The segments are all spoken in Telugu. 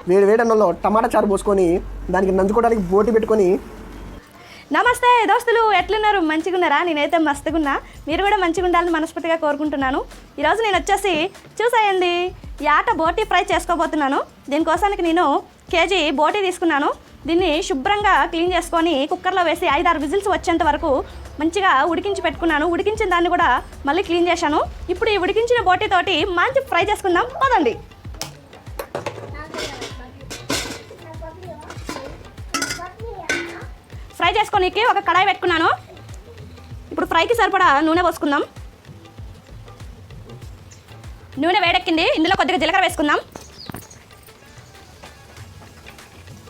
వేడి వేడి అన్నంలో టమాటా చారు పోసుకొని దానికి నంచుకోవడానికి బోటి పెట్టుకొని. నమస్తే దోస్తులు, ఎట్లున్నారు? మంచిగా ఉన్నారా? నేనైతే మస్తుగా ఉన్నా. మీరు కూడా మంచిగా ఉండాలని మనస్ఫూర్తిగా కోరుకుంటున్నాను. ఈరోజు నేను వచ్చేసి చూసేయండి, యాట బోటి ఫ్రై చేసుకోబోతున్నాను. దీనికోసానికి నేను కేజీ బోటి తీసుకున్నాను. దీన్ని శుభ్రంగా క్లీన్ చేసుకొని కుక్కర్లో వేసి 5-6 విజిల్స్ వచ్చేంత వరకు మంచిగా ఉడికించి పెట్టుకున్నాను. ఉడికించిన దాన్ని కూడా మళ్ళీ క్లీన్ చేశాను. ఇప్పుడు ఈ ఉడికించిన బోటితోటి మంచి ఫ్రై చేసుకుందాం పదండి. ఫ్రై చేసుకోనికి ఒక కడాయి పెట్టుకున్నాను. ఇప్పుడు ఫ్రైకి సరిపడా నూనె పోసుకుందాం. నూనె వేడెక్కింది. ఇందులో కొద్దిగా జీలకర్ర వేసుకుందాం.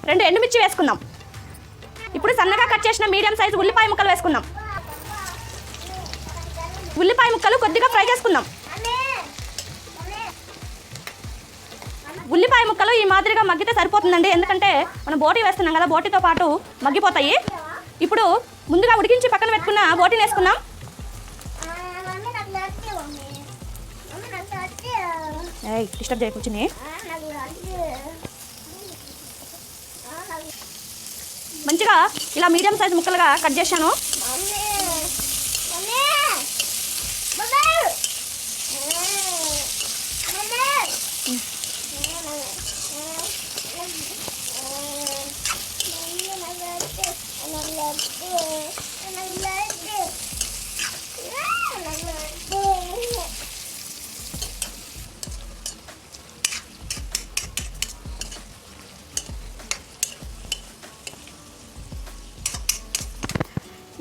2 ఎండుమిర్చి వేసుకుందాం. ఇప్పుడు సన్నగా కట్ చేసిన మీడియం సైజు ఉల్లిపాయ ముక్కలు వేసుకుందాం. ఉల్లిపాయ ముక్కలు కొద్దిగా ఫ్రై చేసుకుందాం. ఉల్లిపాయ ముక్కలు ఈ మాదిరిగా మగ్గితే సరిపోతుందండి, ఎందుకంటే మనం బోటి వేస్తున్నాం కదా, బోటితో పాటు మగ్గిపోతాయి. ఇప్పుడు ముందుగా ఉడికించి పక్కన పెట్టుకున్న బోటిని వేసుకుందాం. డిస్టర్బ్ చేయకూర్చుని. మంచిగా ఇలా మీడియం సైజ్ ముక్కలుగా కట్ చేశాను.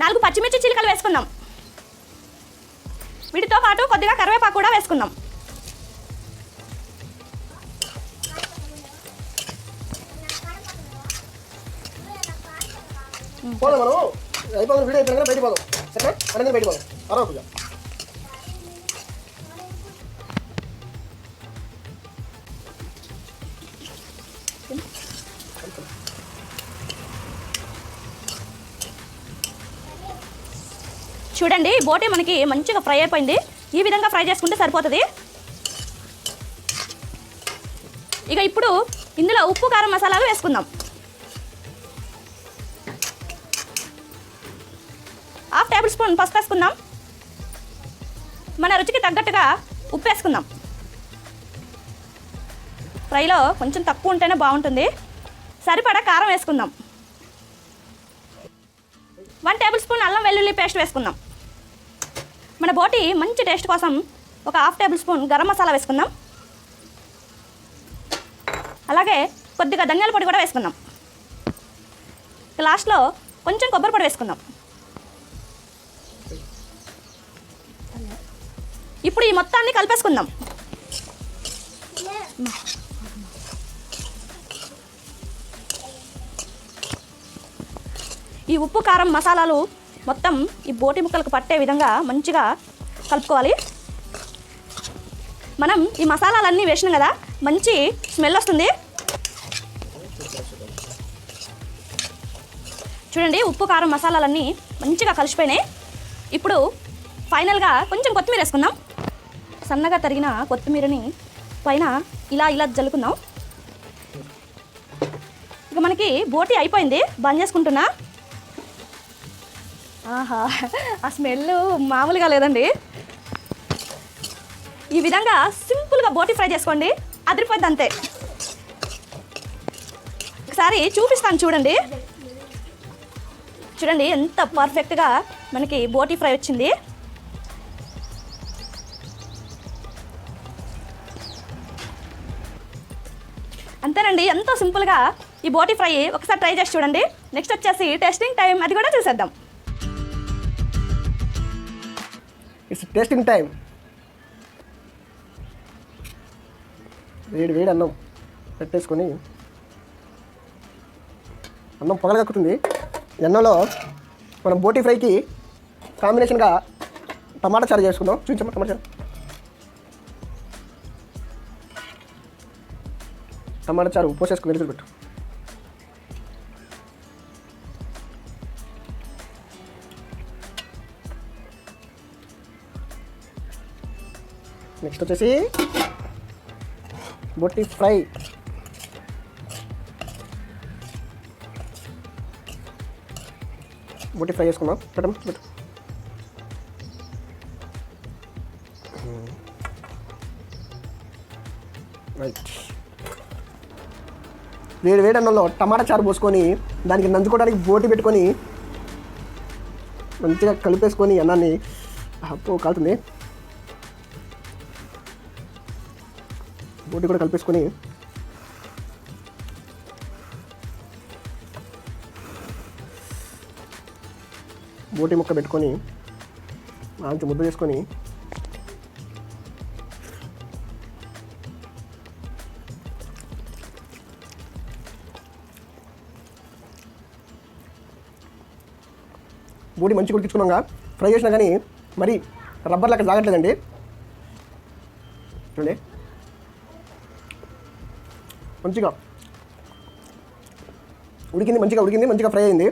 నాలుగు పచ్చిమిర్చి చిలుకలు వేసుకుందాం. వీటితో పాటు కొద్దిగా కరివేపాకు కూడా వేసుకుందాం. చూడండి, బోటి మనకి మంచిగా ఫ్రై అయిపోయింది. ఈ విధంగా ఫ్రై చేసుకుంటే సరిపోతుంది. ఇక ఇప్పుడు ఇందులో ఉప్పు, కారం, మసాలాలు వేసుకుందాం. 1/2 టేబుల్ స్పూన్ పసుపు వేసుకుందాం. మన రుచికి తగ్గట్టుగా ఉప్పు వేసుకుందాం. ఫ్రైలో కొంచెం తక్కువ ఉంటేనే బాగుంటుంది. సరిపడా కారం వేసుకుందాం. 1 టేబుల్ స్పూన్ అల్లం వెల్లుల్లి పేస్ట్ వేసుకుందాం. మన బోటి మంచి టేస్ట్ కోసం ఒక 1/2 టేబుల్ స్పూన్ గరం మసాలా వేసుకుందాం. అలాగే కొద్దిగా ధనియాల పొడి కూడా వేసుకుందాం. లాస్ట్లో కొంచెం కొబ్బరి పొడి వేసుకుందాం. ఇప్పుడు ఈ మొత్తాన్ని కలిపేసుకుందాం. ఈ ఉప్పు, కారం, మసాలాలు మొత్తం ఈ బోటి ముక్కలకు పట్టే విధంగా మంచిగా కలుపుకోవాలి. మనం ఈ మసాలాలన్నీ వేసినాం కదా, మంచి స్మెల్ వస్తుంది. చూడండి, ఉప్పు, కారం, మసాలాలన్నీ మంచిగా కలిసిపోయినాయి. ఇప్పుడు ఫైనల్గా కొంచెం కొత్తిమీర వేసుకుందాం. సన్నగా తరిగిన కొత్తిమీరని పైన ఇలా జల్లుకుందాం. ఇక మనకి బోటి అయిపోయింది. బంద్ చేసుకుంటున్నా. ఆహా, ఆ స్మెల్ మామూలుగా లేదండి. ఈ విధంగా సింపుల్గా బోటి ఫ్రై చేసుకోండి, అదిరిపోద్ది అంతే. ఒకసారి చూపిస్తాను చూడండి. చూడండి ఎంత పర్ఫెక్ట్గా మనకి బోటి ఫ్రై వచ్చింది. అంతేనండి, ఎంతో సింపుల్గా ఈ బోటి ఫ్రై ఒకసారి ట్రై చేసి చూడండి. నెక్స్ట్ వచ్చేసి టేస్టింగ్ టైం, అది కూడా చూసేద్దాం. It's tasting time. వేడి వేడి అన్నం పెట్టేసుకొని, అన్నం పొగలగక్కుతుంది. అన్నంలో మనం బోటి ఫ్రైకి కాంబినేషన్గా టమాటా చారు చేసుకుందాం. చూపించమ్మా టమాటా చారు. టమాటా చారు పోసేసుకుని వెలుగులు పెట్టు. నెక్స్ట్ వచ్చేసి బొట్టి ఫ్రై. బోటి ఫ్రై చేసుకుందాం. పెట్టు. రైట్. వేడి అన్నంలో టమాటా చారు పోసుకొని దానికి నంచుకోవడానికి బోటి పెట్టుకొని మంచిగా కలిపేసుకొని అన్నాన్ని కాలుతుంది. బోటి కూడా కలిపేసుకొని బోటి ముక్క పెట్టుకొని మంచి ముద్ద చేసుకొని బోటి మంచిగా ఉడికించుకున్నాగా ఫ్రై చేసినా కానీ మరి రబ్బర్ లెక్క జాగట్లేదండి. చూడండి మంచిగా ఉడికింది, మంచిగా ఫ్రై అయింది.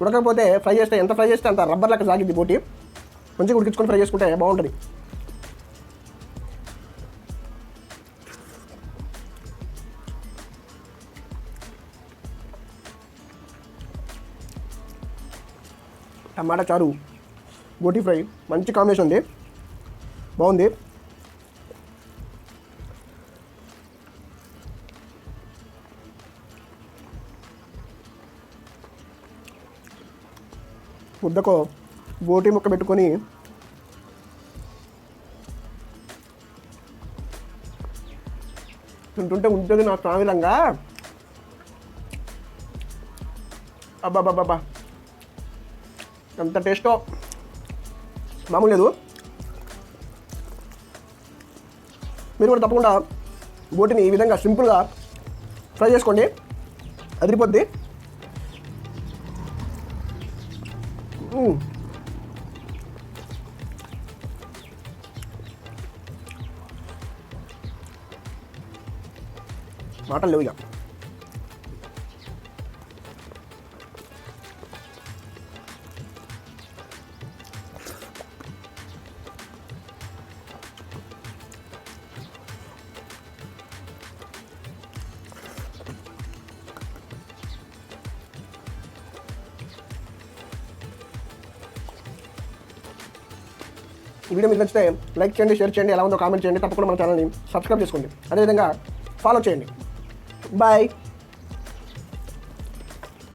ఉడకపోతే ఎంత ఫ్రై చేస్తే అంత రబ్బర్ లెక్క సాగిద్ది బోటి. మంచిగా ఉడికించుకొని ఫ్రై చేసుకుంటే బాగుంటుంది. టమాటా చారు బోటి ఫ్రై మంచి కాంబినేషన్ ఉంది, బాగుంది. ముద్దకు బోటి ముక్క పెట్టుకొని తింటుంటే ఉంటుంది నా స్వామిలంగా. అబ్బాబ్బాబ్బా ఎంత టేస్టో మామూలు లేదు. మీరు కూడా తప్పకుండా బోటిని ఈ విధంగా సింపుల్గా ఫ్రై చేసుకోండి, అదిరిపోద్ది. మాటలు లేవు ఇక. ఈ వీడియో మీకు నచ్చితే లైక్ చేయండి, షేర్ చేయండి, ఎలా ఉందో కామెంట్ చేయండి. తప్పకుండా మన ఛానల్ని సబ్స్క్రైబ్ చేసుకోండి, అదేవిధంగా ఫాలో చేయండి. బాయ్.